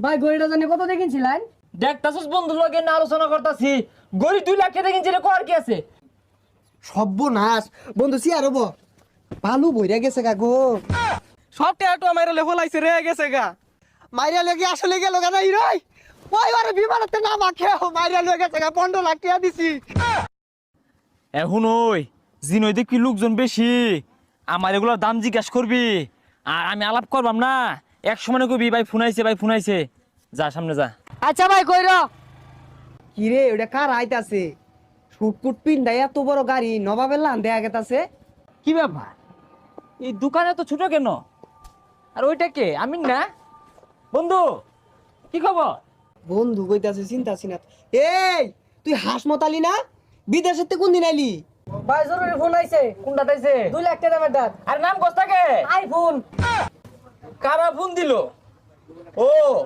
ভাই গড়িটা জানি কত দেখিনছিলেন? দেখতাছিস বন্ধু লগে না আলোচনা করতাছি, গড়ি 2 লাখ টাকা কিনছিলে কর কি আছে? সর্বনাশ বন্ধু সি আর হবো বালু বইরা গেছে গা গো। সব টেয়াটো আমার লেফলাইছে রে গেছে গা। মাইরা লেগে আসলে গেল গা নাই রই ওই আরে বিমানতে না মাখে মাইরা লেগে গেছে গা 15 লাখ টাকা দিছি। এখন ওই জিনই দেখবি লোকজন বেশি, আমার এগুলোর দাম জিজ্ঞাসা করবি আর আমি আলাপ করবাম না, এক সময় কবি ভাই ফোনাইছে, যা সামনে যা। আচ্ছা ভাই কইর। কি রে ওটা কার আইতাছে? শুটপুট পিন্ডাই এত বড় গাড়ি নবাবের লান দেয়া গেতাছে। কি ব্যাপার, এই দোকানে তো ছোট কেন? আর ওইটা কে? আমিন না? বন্ধু কি খবর? বন্ধু কইতাছে চিন্তা সিনা। এই তুই হাসমতালি না? বিদেশের থেকে কোন দিন আইলি? ভাই জরুরি ফোন আইছে। কোনটা তাইছে? 2 লাখ টাকা দামের। আর নাম কস্তাকে? আইফোন। কারা ফোন দিল? ও